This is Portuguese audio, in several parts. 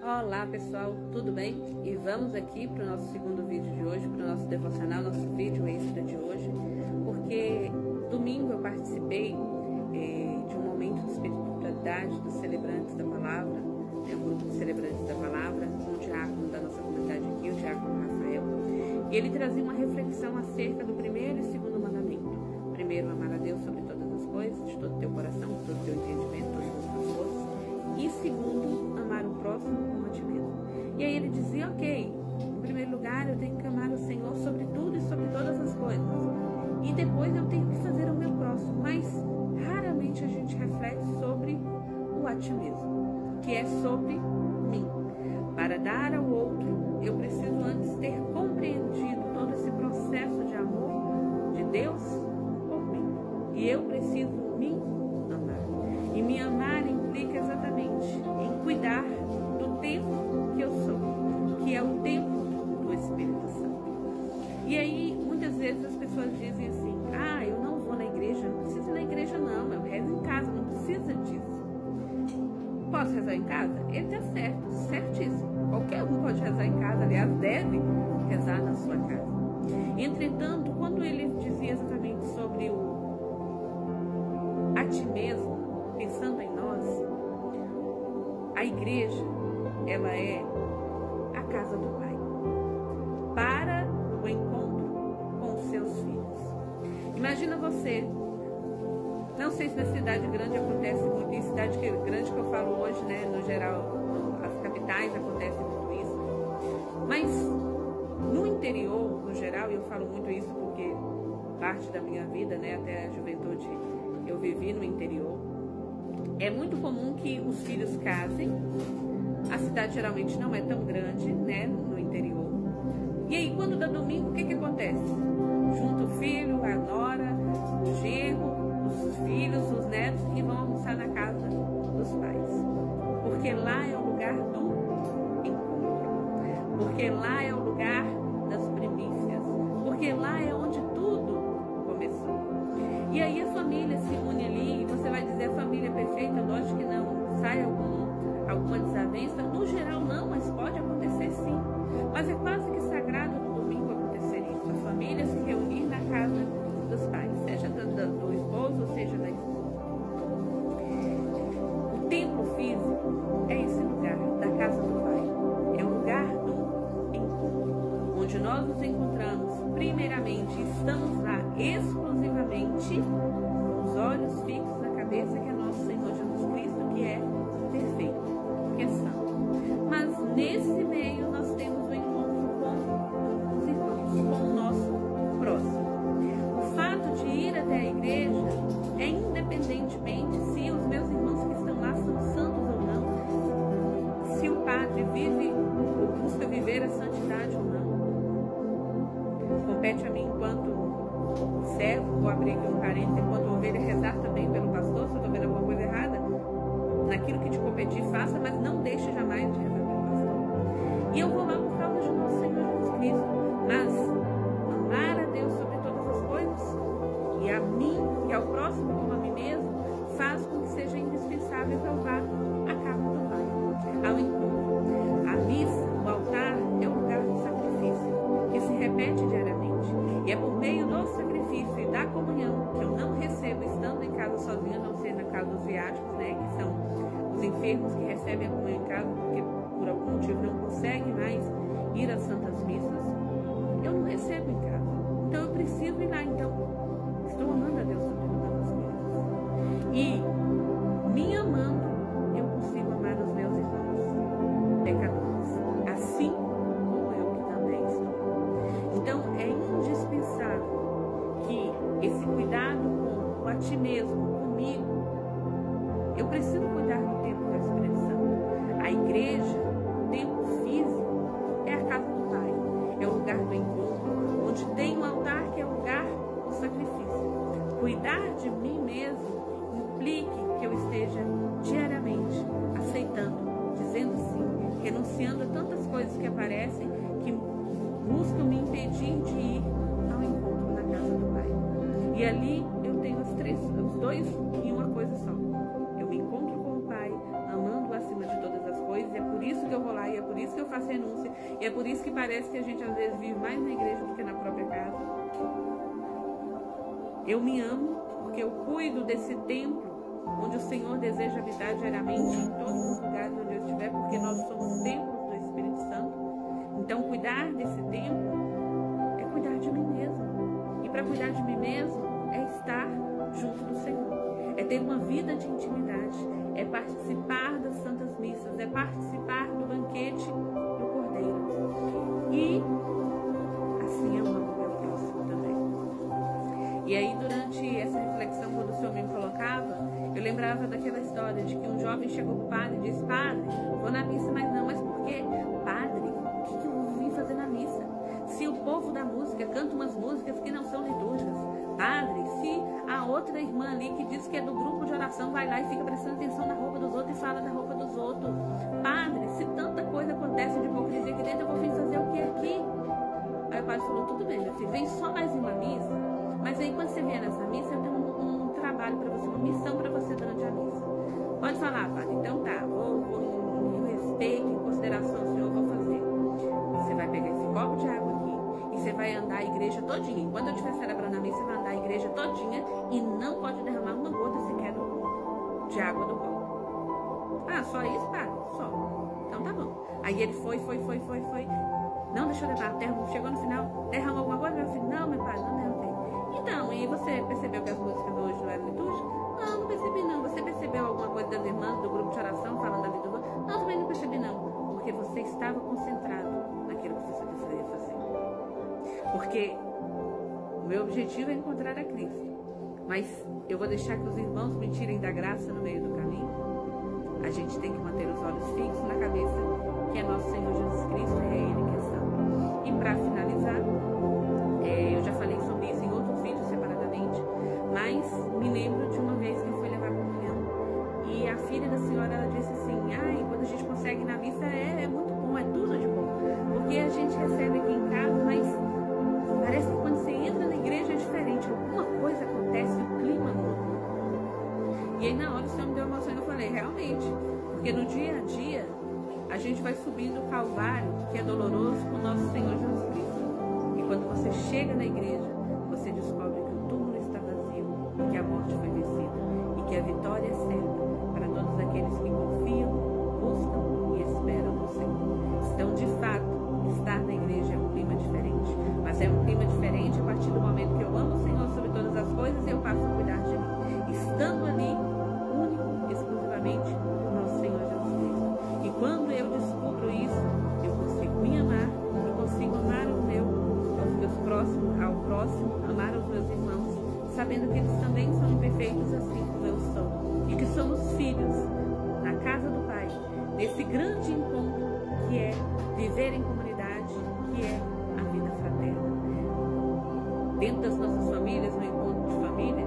Olá pessoal, tudo bem? E vamos aqui para o nosso segundo vídeo de hoje, para o nosso devocional, nosso vídeo extra de hoje, porque domingo eu participei de um momento de espiritualidade dos celebrantes da palavra, um grupo de celebrantes da palavra, com o diácono da nossa comunidade aqui, o diácono Rafael, e ele trazia uma reflexão acerca do primeiro e segundo mandamento. Primeiro, amar a Deus sobre todas as coisas, de todo o teu coração, de todo o teu entendimento, todas as tuas forças, e segundo, amar o próximo como a ti mesmo. E aí ele dizia, ok, em primeiro lugar eu tenho que amar o Senhor sobre tudo e sobre todas as coisas, e depois eu tenho que fazer o meu próximo, mas raramente a gente reflete sobre o a ti mesmo, que é sobre mim. Para dar ao outro, eu preciso antes ter compreendido todo esse processo de amor de Deus por mim, e eu preciso me amar, e me amar implica exatamente em cuidar do tempo que eu sou, que é o tempo do Espírito Santo. E aí, muitas vezes as pessoas dizem assim, eu não vou na igreja, não preciso ir na igreja não, eu rezo em casa, não precisa disso. Posso rezar em casa? Ele está certo, certíssimo. Qualquer um pode rezar em casa, aliás, deve rezar na sua casa. Entretanto, quando ele dizia exatamente sobre o a ti mesmo, pensando em nós, a igreja, ela é a casa do Pai, para o encontro com os seus filhos. Imagina você, não sei se na cidade grande acontece muito, em cidade grande que eu falo hoje, né, no geral, as capitais acontece muito isso, mas no interior, no geral, e eu falo muito isso porque parte da minha vida, né, até a juventude, eu vivi no interior. É muito comum que os filhos casem. A cidade geralmente não é tão grande, né, no interior. E aí, quando dá domingo, o que acontece? Junta o filho, a nora, o genro, os filhos, os netos, e vão almoçar na casa dos pais. Porque lá é o lugar do encontro. Porque lá é o lugar das primícias. Porque lá é onde tudo começou. E aí a família se une ali, e você vai dizer a família é perfeita? Lógico que não. Sai alguma desavença? No geral não, mas pode acontecer sim. Mas é quase que sagrado no domingo acontecer isso. A família se reunir na casa dos pais, seja do esposo ou seja da esposa. O templo físico é esse lugar, da casa do Pai. É o lugar do encontro, onde nós nos encontramos primeiramente, estamos lá exclusivamente com os olhos fixos na cabeça, que é nosso Senhor Jesus Cristo, que é perfeito, que é santo. Mas nesse meio nós temos o encontro com os irmãos, com o nosso próximo. O fato de ir até a igreja é independentemente se os meus irmãos que estão lá são santos ou não, se o padre vive ou busca viver a santidade ou não. Compete a mim, enquanto servo, vou abrir aqui um parênteses, enquanto ovelha, rezar também pelo pastor. Se eu estou vendo alguma coisa errada, naquilo que te competir, faça, mas não deixe jamais de rezar pelo pastor. E eu vou lá por causa de nosso Senhor Jesus Cristo, mas amar a Deus sobre todas as coisas, e a mim, e ao próximo como a mim mesmo, faz com que seja indispensável que eu vá à casa do Pai, ao encontro. A missa, o altar, é um lugar de sacrifício, que se repete diariamente. E é por meio do sacrifício e da comunhão que eu não recebo estando em casa sozinha, a não ser na casa dos viáticos, né, que são os enfermos que recebem a comunhão em casa porque por algum motivo não conseguem mais ir às santas missas. Eu não recebo em casa. Então eu preciso ir lá. Então, estou amando a Deus sobre todas as coisas. E me amando, eu consigo amar os meus irmãos pecadores, assim como eu que também estou. Então, é indispensável que esse cuidado com a ti mesmo, comigo, eu preciso cuidar do tempo do Espírito Santo. A igreja, o templo físico, é a casa do Pai, é o lugar do encontro, onde tem um altar que é o lugar do sacrifício. Cuidar de mim mesmo implique que eu esteja diariamente aceitando, dizendo sim, renunciando a tantas coisas que aparecem, que buscam me impedir de ir ao encontro na casa do Pai. E ali eu tenho os dois em uma coisa só. Eu me encontro com o Pai, amando acima de todas as coisas, e é por isso que eu vou lá, e é por isso que eu faço renúncia, e é por isso que parece que a gente às vezes vive mais na igreja do que na própria casa. Eu me amo porque eu cuido desse templo onde o Senhor deseja habitar diariamente em todos os lugares onde eu estiver, porque nós somos templos do Espírito Santo. Então cuidar desse templo é cuidar de mim mesmo. E para cuidar de mim mesmo é estar junto do Senhor, é ter uma vida de intimidade, é participar das santas missas, é participar do banquete do Cordeiro. E assim eu amo meu próximo também. E aí, durante essa reflexão, quando o Senhor me colocava, eu lembrava daquela história de que um jovem chegou para o padre e disse: padre, vou na missa, mas não, mas por quê? Padre, o que eu vim fazer na missa? Se o povo da música canta umas músicas que não são litúrgicas. Padre, se a outra irmã ali que diz que é do grupo de oração vai lá e fica prestando atenção na roupa dos outros e fala da roupa dos outros. Padre, se tanta coisa acontece de hipocrisia aqui dentro, eu vou vir fazer o que aqui? Aí o padre falou: tudo bem, meu filho, vem só mais uma missa, mas aí quando você vier nessa missa, eu tenho um trabalho para você, uma missão para você durante a missa. Pode falar, padre, então tá, em respeito, em consideração ao Senhor, vou fazer. Você vai pegar esse copo de água aqui e você vai andar a igreja todinha. Enquanto eu estiver celebrando a missa, você vai andar a igreja todinha e não pode derramar uma gota sequer de água do copo. Ah, só isso, padre? Só. Então tá bom. Aí ele foi. Não, deixa eu levar. Chegou no final, derramou alguma coisa? Meu filho, não, meu pai, não derramei. Então, e você percebeu que as músicas hoje não eram litúrgicas? Não, não percebi não. Você percebeu alguma coisa das irmãs do grupo de oração falando da vida do... Não, também não percebi não. Porque você estava concentrado naquilo que você deveria fazer. Porque o meu objetivo é encontrar a Cristo. Mas eu vou deixar que os irmãos me tirem da graça no meio do caminho. A gente tem que manter os olhos fixos na cabeça, que é nosso Senhor Jesus Cristo, é Ele em questão. E para finalizar, eu já falei sobre isso em outros vídeos separadamente, mas me lembro de uma vez que eu fui levar comunhão e a filha da senhora, ela disse assim: ai, quando a gente consegue ir na missa é muito bom, é tudo de bom, porque a gente recebe aqui em casa, mas parece que quando você entra na igreja é diferente, alguma coisa acontece, o clima muda. E aí na hora o Senhor me deu uma emoção e eu falei: realmente, porque no dia a dia a gente vai subindo o Calvário, que é doloroso, com o nosso Senhor Jesus Cristo. E quando você chega na igreja, você descobre que o túmulo está vazio, que a morte foi vencida e que a vitória é certa para todos aqueles que confiam, buscam e esperam no Senhor. Então, de fato, estar na igreja é um clima diferente, mas é um clima diferente a partir do momento que eu amo o Senhor sobre todas as coisas e eu passo a cuidar de mim, estando ali, único, exclusivamente, o nosso Senhor Jesus Cristo. E quando eu descubro isso, eu consigo me amar, eu consigo amar ao próximo, amar os meus irmãos, sabendo que eles também são imperfeitos assim como eu sou, e que somos filhos na casa do Pai, nesse grande encontro que é viver em comunidade, que é a vida fraterna. Dentro das nossas famílias, no encontro de família,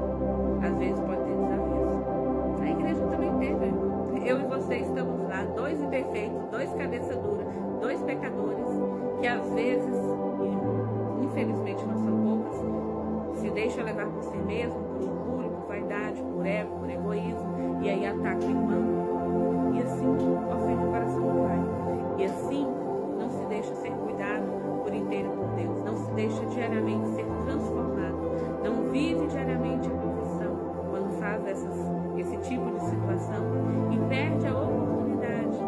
às vezes pode ter desafios. A igreja também teve. Eu e você estamos lá, dois imperfeitos, dois cabeça dura, dois pecadores, que às vezes, infelizmente não são poucas, se deixam levar por si mesmo, por orgulho, por vaidade, por ego, por egoísmo, e aí ataca o irmão, e assim ofende o coração do Pai. E assim não se deixa ser cuidado por inteiro por Deus, não se deixa diariamente ser transformado, não vive diariamente a confissão quando faz esse tipo de situação e perde a oportunidade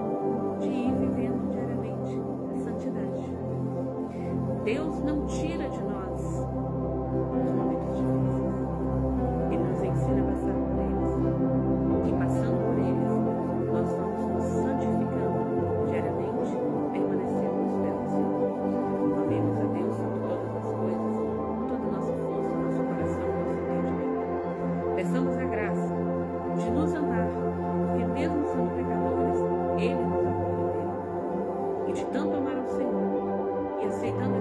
de ir vivendo diariamente a santidade. Deus não tira de nós os momentos difíceis. Ele nos ensina a passar por eles. E passando por eles, nós vamos nos santificando diariamente, permanecendo nos pés do Senhor. Amemos a Deus sobre todas as coisas, com toda a nossa força, nosso coração, nosso entendimento. Peçamos a graça de nos amar, porque mesmo sendo pecadores, Ele nos amou primeiro. E de tanto amar ao Senhor e aceitando